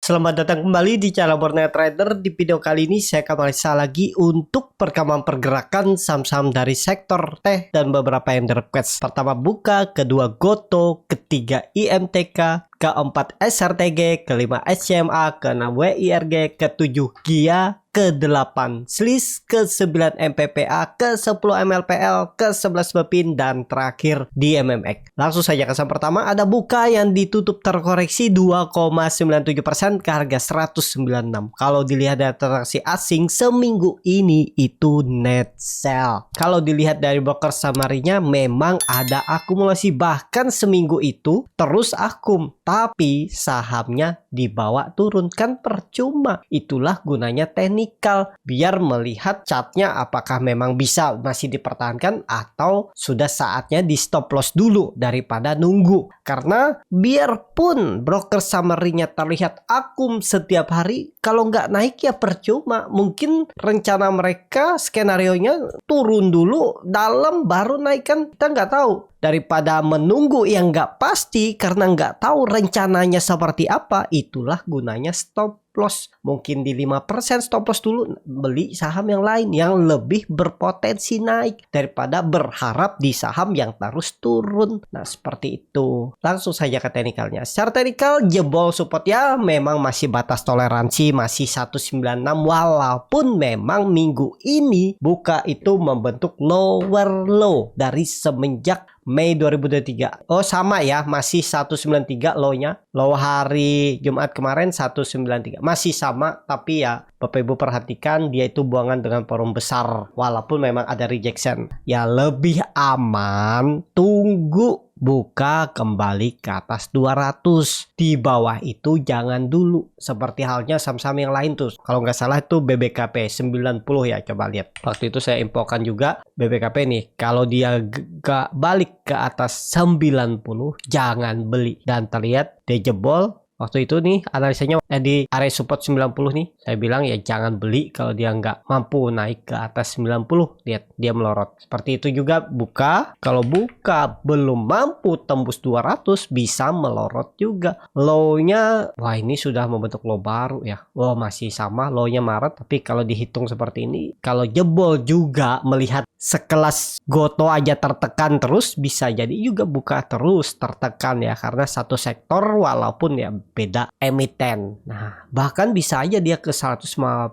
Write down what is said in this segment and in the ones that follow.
Selamat datang kembali di channel Borneo Trader. Di video kali ini saya akan analisa lagi untuk perkembangan pergerakan saham-saham dari sektor teh dan beberapa yang request. Pertama buka, kedua Goto, ketiga IMTK, keempat SRTG, kelima SCMA, keenam WIRG, ketujuh GIA, ke-8 SLIS, ke-9 MPPA, ke-10 MLPL, ke-11 BEPIN, dan terakhir di MMX. Langsung saja ke saham pertama, ada Buka yang ditutup terkoreksi 2,97% ke harga 196. Kalau dilihat dari transaksi asing seminggu ini itu net sell. Kalau dilihat dari broker summary-nya memang ada akumulasi, bahkan seminggu itu terus akum, tapi sahamnya dibawa turun, kan percuma. Itulah gunanya teknikal, biar melihat chartnya apakah memang bisa masih dipertahankan atau sudah saatnya di stop loss dulu daripada nunggu. Karena biarpun broker summary-nya terlihat akum setiap hari, kalau nggak naik ya percuma. Mungkin rencana mereka skenario-nya turun dulu dalam baru naik, kan kita nggak tahu. Daripada menunggu yang nggak pasti karena nggak tahu rencananya seperti apa, itulah gunanya stop loss. Mungkin di 5% stop loss dulu, beli saham yang lain yang lebih berpotensi naik daripada berharap di saham yang terus turun. Nah seperti itu. Langsung saja ke teknikalnya. Secara teknikal jebol support ya, memang masih batas toleransi, masih 196, walaupun memang minggu ini Buka itu membentuk lower low dari semenjak Mei 2023. Oh sama ya, masih 193 low-nya. Low hari Jumat kemarin 193. Masih sama, tapi ya Bapak Ibu perhatikan dia itu buangan dengan volume besar. Walaupun memang ada rejection. Ya lebih aman tunggu Buka kembali ke atas 200. Di bawah itu jangan dulu. Seperti halnya saham-saham yang lain tuh. Kalau nggak salah itu BBKP 90 ya. Coba lihat. Waktu itu saya infokan juga BBKP nih. Kalau dia gak balik ke atas 90, jangan beli. Dan terlihat dia jebol. Waktu itu nih analisanya di area support 90 nih. Saya bilang ya jangan beli kalau dia nggak mampu naik ke atas 90. Lihat dia melorot. Seperti itu juga Buka. Kalau Buka belum mampu tembus 200 bisa melorot juga. Low-nya wah ini sudah membentuk low baru ya. Wah masih sama low-nya Maret. Tapi kalau dihitung seperti ini, kalau jebol juga melihat sekelas Goto aja tertekan terus, bisa jadi juga Buka terus tertekan ya, karena satu sektor walaupun ya beda emiten. Nah bahkan bisa aja dia ke 146.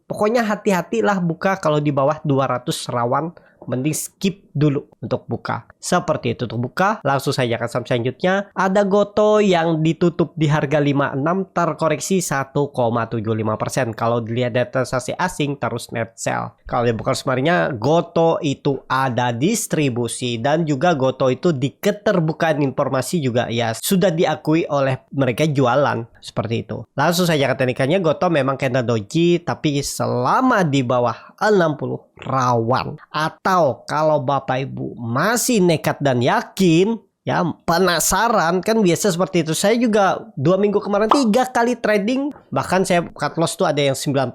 Pokoknya hati-hatilah Buka kalau di bawah 200 rawan, mending skip dulu untuk Buka. Seperti itu untuk Buka. Langsung saja ke saham selanjutnya. Ada Goto yang ditutup di harga 56 terkoreksi 1,75%. Kalau dilihat dari transaksi asing terus net sell. Kalau di Buka summary-nya Goto itu ada distribusi, dan juga Goto itu di keterbukaan informasi juga ya sudah diakui oleh mereka jualan seperti itu. Langsung saja ke teknikannya. Goto memang kena doji, tapi selama di bawah 60 rawan. Atau kalau Bapak Ibu masih nekat dan yakin ya, penasaran kan, biasa seperti itu. Saya juga 2 minggu kemarin 3 kali trading, bahkan saya cut loss tuh ada yang 9%.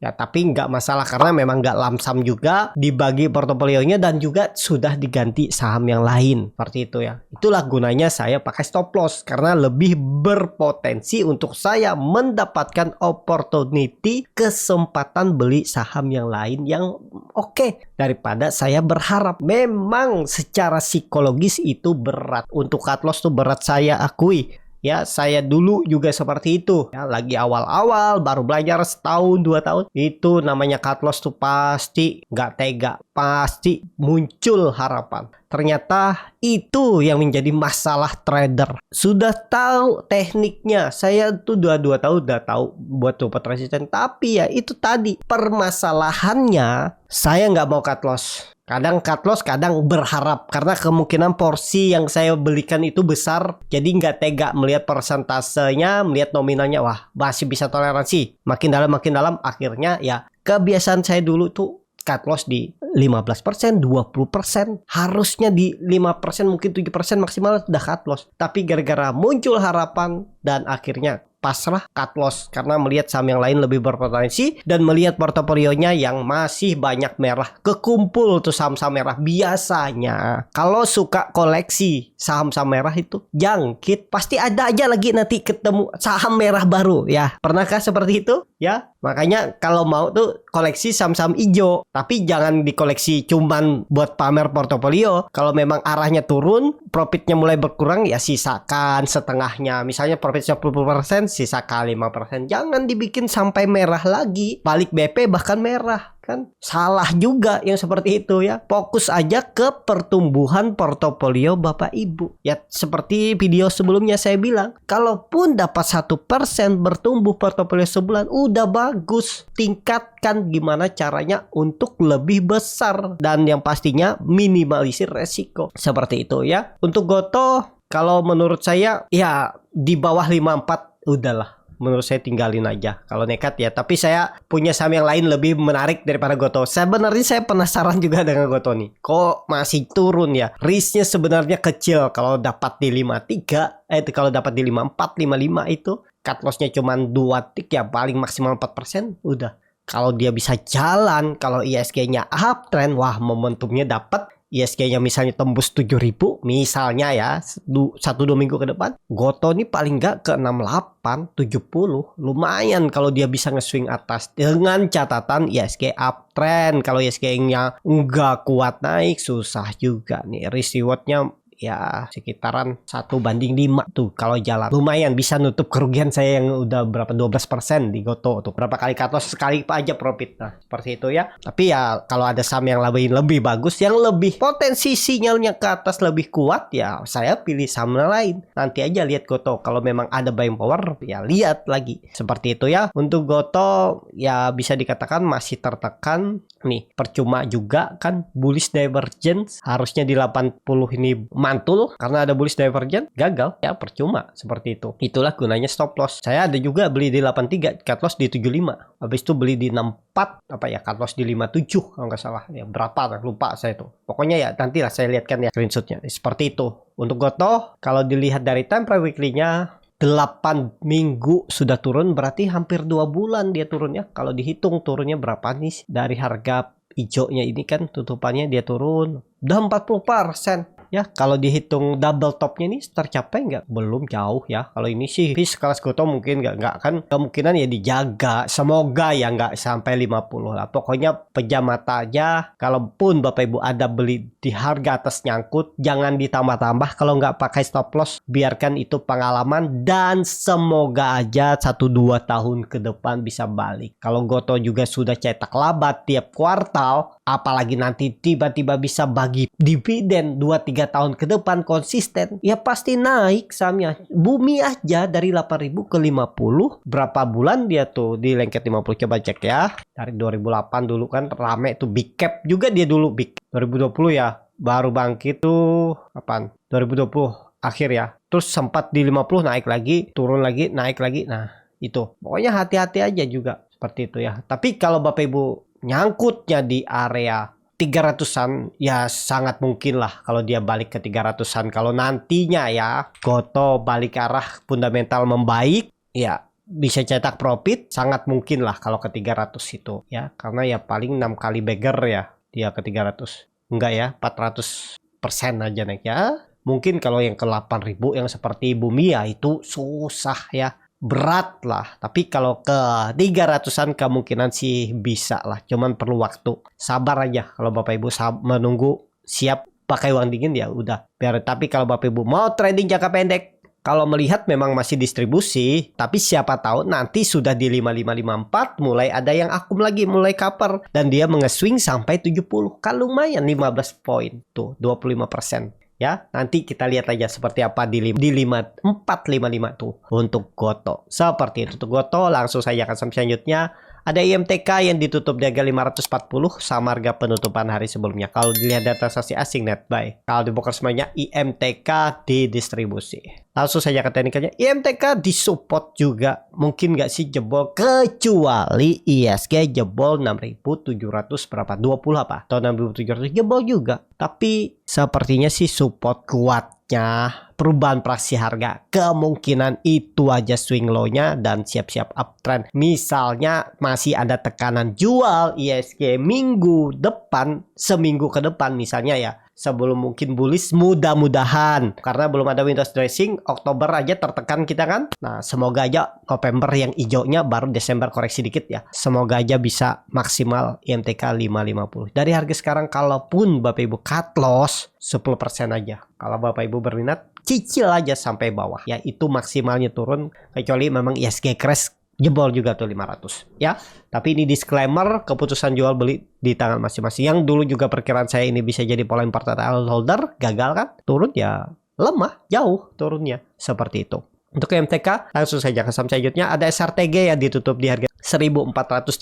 Ya tapi nggak masalah karena memang nggak lamsam juga, dibagi portofolionya dan juga sudah diganti saham yang lain. Seperti itu ya. Itulah gunanya saya pakai stop loss, karena lebih berpotensi untuk saya mendapatkan opportunity, kesempatan beli saham yang lain yang oke, daripada saya berharap. Memang secara psikologis itu berat. Untuk cut loss tuh berat, saya akui. Ya saya dulu juga seperti itu ya, lagi awal-awal baru belajar setahun 2 tahun, itu namanya cut loss tuh pasti nggak tega, pasti muncul harapan. Ternyata itu yang menjadi masalah trader. Sudah tahu tekniknya, saya tuh 2 tahun udah tahu buat support resisten, tapi ya itu tadi permasalahannya, saya nggak mau cut loss. Kadang cut loss, kadang berharap, karena kemungkinan porsi yang saya belikan itu besar. Jadi nggak tega melihat persentasenya, melihat nominalnya, wah masih bisa toleransi. Makin dalam, akhirnya ya kebiasaan saya dulu tuh cut loss di 15%, 20%. Harusnya di 5%, mungkin 7% maksimal sudah cut loss. Tapi gara-gara muncul harapan dan akhirnya pasrah cut loss karena melihat saham yang lain lebih berpotensi dan melihat portofolionya yang masih banyak merah, kekumpul tuh saham-saham merah. Biasanya kalau suka koleksi saham-saham merah itu jangkit, pasti ada aja lagi nanti ketemu saham merah baru ya. Pernahkah seperti itu? Ya, makanya kalau mau tuh koleksi saham-saham hijau, tapi jangan dikoleksi cuman buat pamer portofolio. Kalau memang arahnya turun, profitnya mulai berkurang, ya sisakan setengahnya. Misalnya profit 10%, sisakan 5%. Jangan dibikin sampai merah lagi, balik BP bahkan merah. Kan salah juga yang seperti itu ya. Fokus aja ke pertumbuhan portofolio Bapak Ibu. Ya seperti video sebelumnya saya bilang, kalaupun dapat 1% bertumbuh portofolio sebulan udah bagus. Tingkatkan gimana caranya untuk lebih besar dan yang pastinya minimalisir resiko. Seperti itu ya. Untuk Gotoh kalau menurut saya ya di bawah 54 udahlah. Menurut saya tinggalin aja kalau nekat ya. Tapi saya punya saham yang lain lebih menarik daripada Gotoh. Sebenarnya saya penasaran juga dengan Gotoh nih. Kok masih turun ya? Risknya sebenarnya kecil kalau dapat di 53. Kalau dapat di 54, 55 itu cut lossnya cuma 2 tick ya, paling maksimal 4%. Udah. Kalau dia bisa jalan, kalau ISG-nya uptrend, wah momentumnya dapat. ISG-nya misalnya tembus 7.000 misalnya ya 1-2 minggu ke depan, Gotoh nih paling nggak ke 68 70 lumayan kalau dia bisa nge-swing atas dengan catatan ISG uptrend. Kalau ISG-nya nggak kuat naik susah juga nih, risk reward-nya ya sekitaran 1:5 tuh kalau jalan. Lumayan bisa nutup kerugian saya yang udah berapa 12% di Gotoh tuh. Berapa kali cut loss sekali aja profit. Nah, seperti itu ya. Tapi ya kalau ada saham yang lebih bagus, yang lebih potensi sinyalnya ke atas lebih kuat ya saya pilih saham lain. Nanti aja lihat Gotoh. Kalau memang ada buying power ya lihat lagi. Seperti itu ya. Untuk Gotoh ya bisa dikatakan masih tertekan. Nih, percuma juga kan bullish divergence harusnya di 80 ini mantul karena ada bullish divergence gagal ya percuma seperti itu. Itulah gunanya stop loss. Saya ada juga beli di 83, cut loss di 75. Habis itu beli di 64 apa ya cut loss di 57 kalau nggak salah. Ya berapa lupa saya itu. Pokoknya ya nantilah saya lihatkan ya screenshotnya. Seperti itu. Untuk Gotoh kalau dilihat dari time frame weekly-nya 8 minggu sudah turun, berarti hampir 2 bulan dia turunnya. Kalau dihitung turunnya berapa nih dari harga hijaunya ini kan tutupannya dia turun udah 40%. Ya kalau dihitung double topnya ini tercapai nggak? Belum jauh ya. Kalau ini sih kelas Gotoh mungkin nggak kan, kemungkinan ya dijaga. Semoga ya nggak sampai 50 lah. Pokoknya pejam mata aja. Kalaupun Bapak Ibu ada beli di harga atas nyangkut, jangan ditambah-tambah. Kalau nggak pakai stop loss, biarkan itu pengalaman dan semoga aja 1-2 tahun ke depan bisa balik. Kalau Gotoh juga sudah cetak laba tiap kuartal, apalagi nanti tiba-tiba bisa bagi dividen 2-3 tahun ke depan konsisten, ya pasti naik sahamnya. Bumi aja dari 8.000 ke 50, berapa bulan dia tuh di lengket 50, coba cek ya. Dari 2008 dulu kan rame tuh, big cap juga dia dulu, big 2020 ya baru bangkit tuh kapan? 2020 akhir ya. Terus sempat di 50 naik lagi, turun lagi, naik lagi. Nah, itu. Pokoknya hati-hati aja juga seperti itu ya. Tapi kalau Bapak Ibu nyangkutnya di area 300-an ya sangat mungkin lah kalau dia balik ke 300-an. Kalau nantinya ya Gotoh balik arah fundamental membaik ya bisa cetak profit, sangat mungkin lah kalau ke 300 itu ya. Karena ya paling 6 kali beggar ya dia ke 300. Enggak ya, 400% aja naik ya. Mungkin kalau yang ke 8.000 yang seperti Bumi ya itu susah ya. Berat lah, tapi kalau ke 300-an kemungkinan sih bisa lah, cuman perlu waktu, sabar aja. Kalau Bapak Ibu menunggu siap pakai uang dingin ya udah biar. Tapi kalau Bapak Ibu mau trading jangka pendek, kalau melihat memang masih distribusi, tapi siapa tahu nanti sudah di 5554 mulai ada yang akum lagi, mulai cover dan dia mengeswing sampai 70, kan lumayan 15 poin tuh, 25%. Ya, nanti kita lihat aja seperti apa di 5455 tuh untuk Gotoh. Seperti itu tuh Gotoh. Langsung saja akan selanjutnya. Ada IMTK yang ditutup di harga 540 sama harga penutupan hari sebelumnya. Kalau dilihat data transaksi asing net buy. Kalau dibongkar semuanya IMTK didistribusi. Langsung saja ke teknikalnya. IMTK disupport juga. Mungkin nggak sih jebol, kecuali ISG jebol 6.700 berapa? 20 apa? Atau 6.700 jebol juga. Tapi sepertinya sih support kuatnya perubahan praksi harga, kemungkinan itu aja swing low-nya dan siap-siap uptrend. Misalnya masih ada tekanan jual ISG minggu depan, seminggu ke depan misalnya ya, sebelum mungkin bullish, mudah-mudahan karena belum ada Windows dressing, Oktober aja tertekan kita kan. Nah, semoga aja November yang hijaunya, baru Desember koreksi dikit ya. Semoga aja bisa maksimal IMTK 550. Dari harga sekarang, kalaupun Bapak Ibu cut loss 10% aja. Kalau Bapak Ibu berminat, cicil aja sampai bawah. Ya, itu maksimalnya turun, kecuali memang ISG crash jebol juga tuh 500 ya. Tapi ini disclaimer, keputusan jual beli di tangan masing-masing. Yang dulu juga perkiraan saya ini bisa jadi pola important holder, gagal kan, turun ya lemah, jauh turunnya seperti itu. Untuk MTK, langsung saja ke saham selanjutnya. Ada SRTG yang ditutup di harga 1430,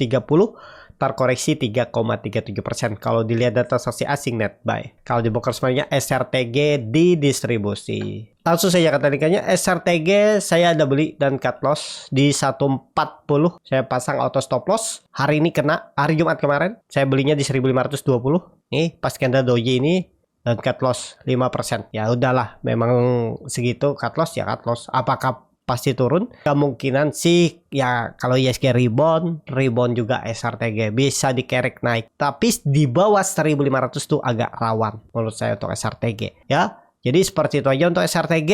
terkoreksi 3,37%. Kalau dilihat data transaksi asing net buy. Kalau di broker semuanya SRTG didistribusi. Langsung saja katakannya, SRTG saya ada beli dan cut loss di 140. Saya pasang auto stop loss. Hari ini kena, hari Jumat kemarin saya belinya di 1520. Nih pas candle doji ini, dan cut loss 5%. Ya udahlah, memang segitu cut loss ya cut loss. Apakah pasti turun? Kemungkinan sih ya, kalau ISG rebound juga SRTG bisa dikerek naik. Tapi di bawah 1500 tuh agak rawan menurut saya untuk SRTG ya. Jadi seperti itu aja untuk SRTG,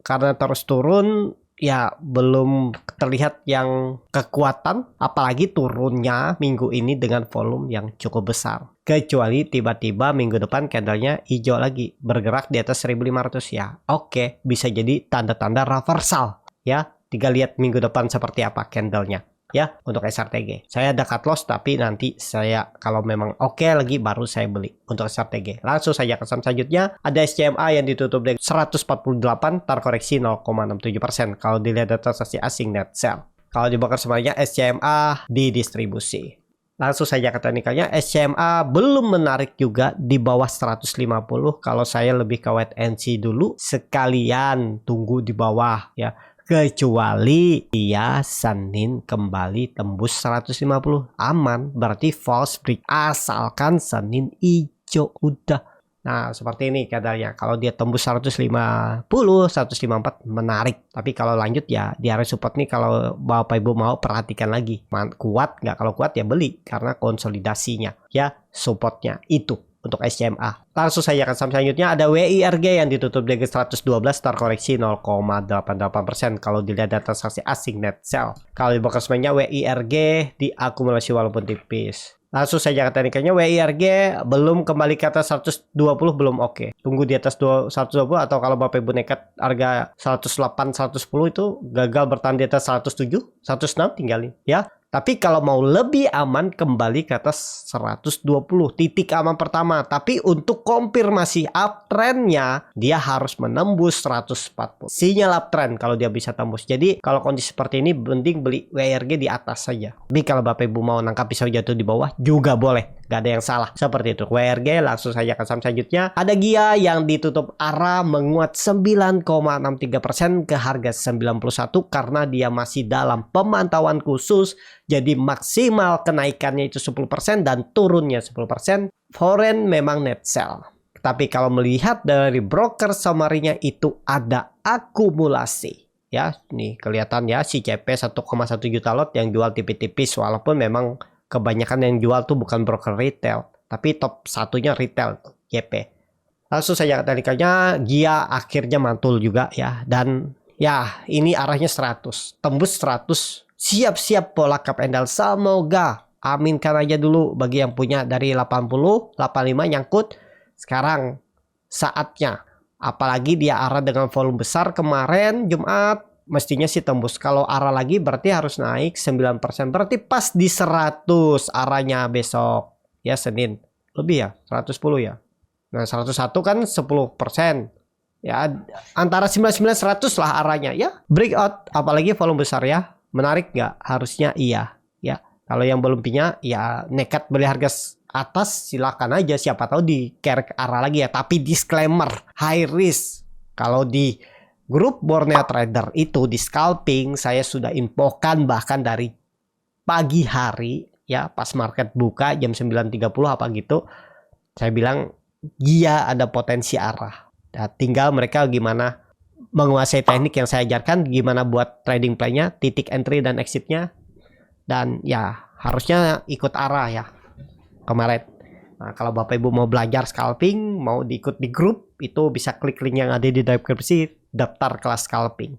karena terus turun ya belum terlihat yang kekuatan, apalagi turunnya minggu ini dengan volume yang cukup besar. Kecuali tiba-tiba minggu depan candlenya hijau lagi, bergerak di atas 1500 ya. Oke, bisa jadi tanda-tanda reversal ya. Tinggal lihat minggu depan seperti apa candlenya ya untuk SRTG. Saya ada cut loss, tapi nanti saya kalau memang oke lagi baru saya beli untuk SRTG. Langsung saja ke saham selanjutnya. Ada SCMA yang ditutup di 148, terkoreksi 0,67%. Kalau dilihat data transaksi asing net sell. Kalau di broker semuanya SCMA didistribusi. Langsung saja ke teknikalnya, SCMA belum menarik juga di bawah 150. Kalau saya lebih ke wait and see dulu, sekalian tunggu di bawah ya. Kecuali dia Senin kembali tembus 150, aman, berarti false break. Asalkan Senin hijau, udah. Nah, seperti ini katanya. Kalau dia tembus 150, 154 menarik. Tapi kalau lanjut ya di area support nih, kalau Bapak Ibu mau perhatikan lagi. Kuat nggak? Kalau kuat ya beli, karena konsolidasinya ya supportnya itu. Untuk SCMA. Langsung saya ke saham selanjutnya. Ada WIRG yang ditutup di 112, terkoreksi 0,88%. Kalau dilihat data transaksi asing net sell. Kalau di broker semuanya WIRG diakumulasi walaupun tipis. Langsung saja ke teknikalnya, WIRG belum kembali ke atas 120, belum oke. Tunggu di atas 120, atau kalau Bapak Ibu nekat harga 108, 110 itu gagal bertahan di atas 107, 106 tinggalin ya. Tapi kalau mau lebih aman, kembali ke atas 120, titik aman pertama. Tapi untuk konfirmasi uptrendnya, dia harus menembus 140. Sinyal uptrend kalau dia bisa tembus. Jadi kalau kondisi seperti ini, mending beli WRG di atas saja. Tapi kalau Bapak Ibu mau nangkap pisau jatuh di bawah, juga boleh. Gak ada yang salah. Seperti itu. WRG, langsung saja ke saham selanjutnya. Ada GIA yang ditutup arah menguat 9,63% ke harga 91, karena dia masih dalam pemantauan khusus. Jadi maksimal kenaikannya itu 10% dan turunnya 10%. Foreign memang net sell. Tapi kalau melihat dari broker summary-nya itu ada akumulasi. Ya, nih kelihatan ya si CP 1,1 juta lot yang jual tipis-tipis, walaupun memang kebanyakan yang jual tuh bukan broker retail, tapi top satunya retail CP. Langsung saja tadikannya GIA akhirnya mantul juga ya, dan ya ini arahnya 100, tembus 100. Siap-siap pola cup and down. Semoga, aminkan aja dulu bagi yang punya dari 80, 85 nyangkut. Sekarang saatnya. Apalagi dia arah dengan volume besar kemarin Jumat, mestinya sih tembus. Kalau arah lagi berarti harus naik 9%. Berarti pas di 100 arahnya besok. Ya Senin. Lebih ya? 110 ya? Nah 101 kan 10%. Ya antara 99-100 lah arahnya ya. Breakout, apalagi volume besar ya. Menarik nggak? Harusnya iya ya. Kalau yang belum punya ya nekat beli harga atas silakan aja, siapa tahu dikerek arah lagi ya. Tapi disclaimer, high risk. Kalau di grup Borneo Trader itu di scalping saya sudah infokan bahkan dari pagi hari ya, pas market buka jam 9.30 apa gitu. Saya bilang dia ada potensi arah. Nah, tinggal mereka gimana menguasai teknik yang saya ajarkan, gimana buat trading play-nya, titik entry dan exit-nya, dan ya harusnya ikut arah ya kemarin. Nah, kalau Bapak Ibu mau belajar scalping, mau diikut di grup, itu bisa klik link yang ada di deskripsi, daftar kelas scalping.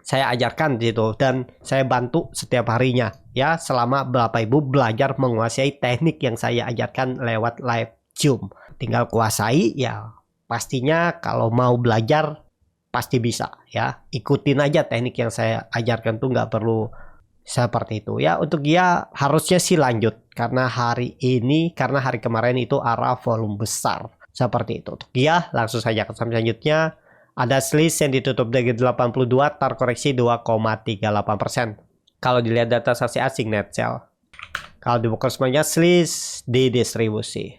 Saya ajarkan gitu dan saya bantu setiap harinya ya selama Bapak Ibu belajar menguasai teknik yang saya ajarkan lewat live Zoom. Tinggal kuasai ya, pastinya kalau mau belajar pasti bisa ya. Ikutin aja teknik yang saya ajarkan tuh, nggak perlu seperti itu ya. Untuk dia harusnya sih lanjut karena hari ini, karena hari kemarin itu arah volume besar seperti itu. Untuk dia langsung saja ke saham selanjutnya. Ada slice yang ditutup dari 82, terkoreksi 2,38%. Kalau dilihat data saksi asing net sell. Kalau dibuka semuanya slice di distribusi.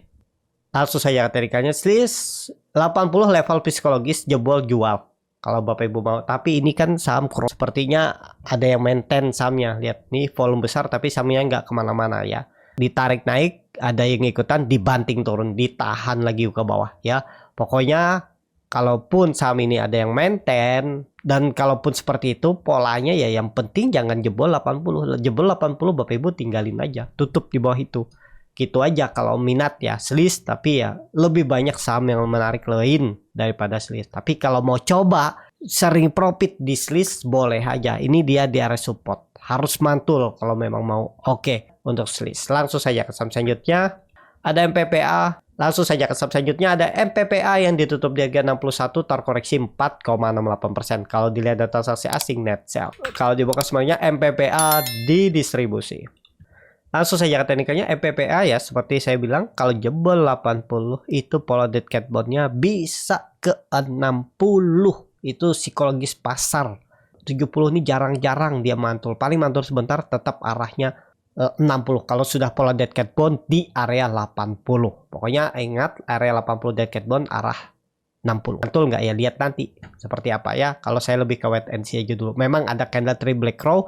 Langsung saja keterikannya slice 80 level psikologis jebol jual. Kalau Bapak Ibu mau, tapi ini kan saham sepertinya ada yang maintain sahamnya. Lihat nih volume besar tapi sahamnya nggak kemana-mana ya. Ditarik naik, ada yang ikutan, dibanting turun, ditahan lagi ke bawah ya. Pokoknya kalaupun saham ini ada yang maintain dan kalaupun seperti itu polanya ya, yang penting jangan jebol 80. Jebol 80 Bapak Ibu tinggalin aja, tutup di bawah itu. Gitu aja kalau minat ya slice, tapi ya lebih banyak saham yang menarik lain daripada slice. Tapi kalau mau coba sering profit di slice boleh aja. Ini dia di area support. Harus mantul kalau memang mau. Oke, untuk slice. Langsung saja ke saham selanjutnya. Ada MPPA. Langsung saja ke saham selanjutnya ada MPPA yang ditutup di harga 61, terkoreksi 4,68%. Kalau dilihat data transaksi asing net sell. Kalau dibuka semuanya MPPA di distribusi. Langsung saja ke teknikalnya MPPA ya, seperti saya bilang kalau jebol 80 itu pola dead cat bond-nya bisa ke 60. Itu psikologis pasar. 70 ini jarang-jarang dia mantul. Paling mantul sebentar, tetap arahnya 60. Kalau sudah pola dead cat bond di area 80. Pokoknya ingat area 80 dead cat bond arah 60. Mantul nggak ya? Lihat nanti seperti apa ya. Kalau saya lebih ke wait and see aja dulu. Memang ada candle tree black crow,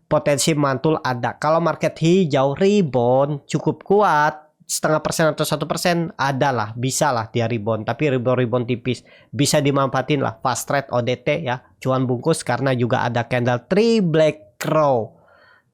potensi mantul ada. Kalau market hijau rebound cukup kuat, 0,5% atau 1% adalah, bisa lah dia rebound. Tapi rebound tipis, bisa dimanfaatin lah fast trade ODT ya, cuan bungkus karena juga ada candle tree black crow.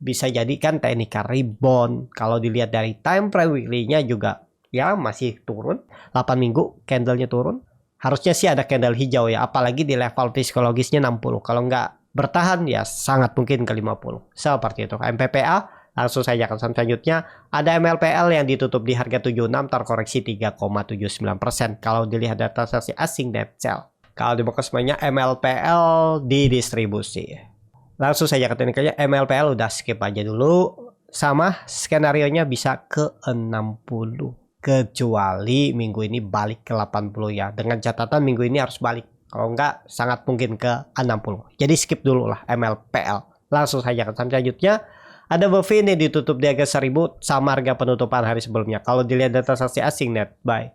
Bisa jadikan teknikal rebound. Kalau dilihat dari time frame weekly-nya juga ya masih turun, 8 minggu candlenya turun. Harusnya sih ada candle hijau ya, apalagi di level psikologisnya 60. Kalau nggak bertahan ya sangat mungkin ke 50. Seperti itu. MPPA langsung saja ke saham selanjutnya. Ada MLPL yang ditutup di harga 76, terkoreksi 3,79%. Kalau dilihat data transaksi asing net sell. Kalau dibuka semuanya MLPL di distribusi. Langsung saja ke teknikalnya MLPL udah skip aja dulu. Sama skenario-nya bisa ke 60. Kecuali minggu ini balik ke 80 ya. Dengan catatan minggu ini harus balik. Kalau enggak, sangat mungkin ke 60. Jadi skip dulu lah MLPL. Langsung saja ke saham selanjutnya. Ada Bovin yang ditutup di harga 1000 sama harga penutupan hari sebelumnya. Kalau dilihat data transaksi asing net buy.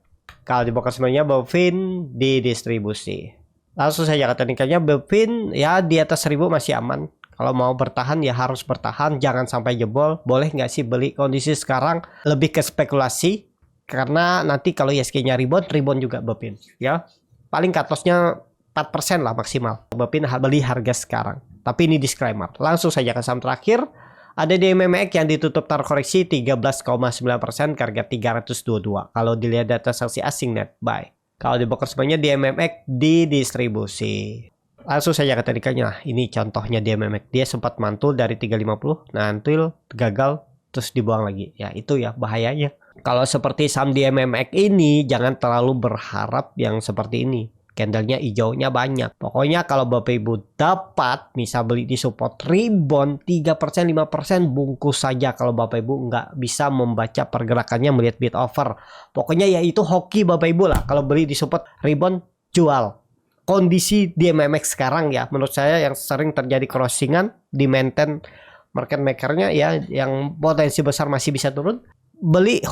Kalau dibuka semuanya Bovin di distribusi. Langsung saja ke teknikalnya Bovin ya di atas 1000 masih aman. Kalau mau bertahan ya harus bertahan. Jangan sampai jebol. Boleh nggak sih beli? Kondisi sekarang lebih ke spekulasi. Karena nanti kalau ISG-nya rebound juga Bovin. Ya. Paling cut loss-nya 4% lah maksimal. Bopin beli harga sekarang. Tapi ini disclaimer. Langsung saja ke saham terakhir. Ada di MMX yang ditutup terkoreksi 13,9% ke harga 322. Kalau dilihat data transaksi asing net buy. Kalau dibuka semuanya di MMX di distribusi. Langsung saja ke teknikalnya. Ini contohnya di MMX. Dia sempat mantul dari 350. Mantul, gagal, terus dibuang lagi. Ya itu ya bahayanya. Kalau seperti saham di MMX ini, jangan terlalu berharap yang seperti ini. Candlenya hijaunya banyak. Pokoknya kalau Bapak Ibu dapat, misal beli di support rebound 3%, 5%, bungkus saja. Kalau Bapak Ibu nggak bisa membaca pergerakannya, melihat bid offer. Pokoknya ya itu hoki Bapak Ibu lah. Kalau beli di support rebound, jual. Kondisi di MMX sekarang ya, menurut saya yang sering terjadi crossingan, di maintain market makernya ya, yang potensi besar masih bisa turun. Beli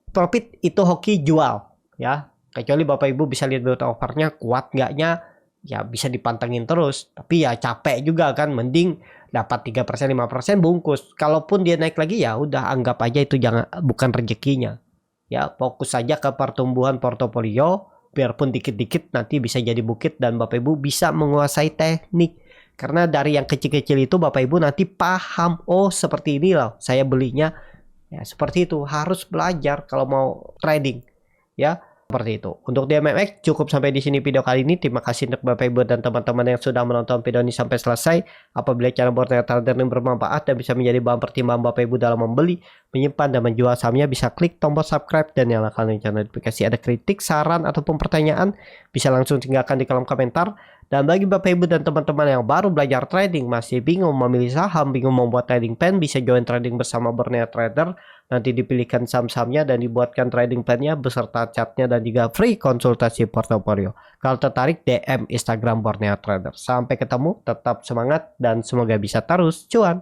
profit itu hoki, jual ya, kecuali Bapak Ibu bisa lihat bid offernya kuat nggaknya ya, bisa dipantengin terus. Tapi ya capek juga kan, mending dapat 3%, 5% bungkus. Kalaupun dia naik lagi ya udah anggap aja itu bukan rezekinya. Ya, fokus saja ke pertumbuhan portofolio, biarpun dikit-dikit nanti bisa jadi bukit dan Bapak Ibu bisa menguasai teknik. Karena dari yang kecil-kecil itu Bapak Ibu nanti paham, oh seperti ini loh saya belinya. Ya, seperti itu. Harus belajar kalau mau trading. Ya, seperti itu. Untuk DMMX cukup sampai di sini video kali ini. Terima kasih untuk Bapak Ibu dan teman-teman yang sudah menonton video ini sampai selesai. Apabila channel Borneo Trader ini bermanfaat dan bisa menjadi bahan pertimbangan Bapak Ibu dalam membeli, menyimpan dan menjual sahamnya, bisa klik tombol subscribe dan nyalakan lonceng notifikasi. Ada kritik, saran ataupun pertanyaan, bisa langsung tinggalkan di kolom komentar. Dan bagi Bapak Ibu dan teman-teman yang baru belajar trading, masih bingung memilih saham, bingung membuat trading plan, bisa join trading bersama Borneo Trader. Nanti dipilihkan saham-sahamnya dan dibuatkan trading plan-nya beserta chartnya dan juga free konsultasi portofolio. Kalau tertarik, DM Instagram Borneo Trader. Sampai ketemu, tetap semangat dan semoga bisa terus cuan.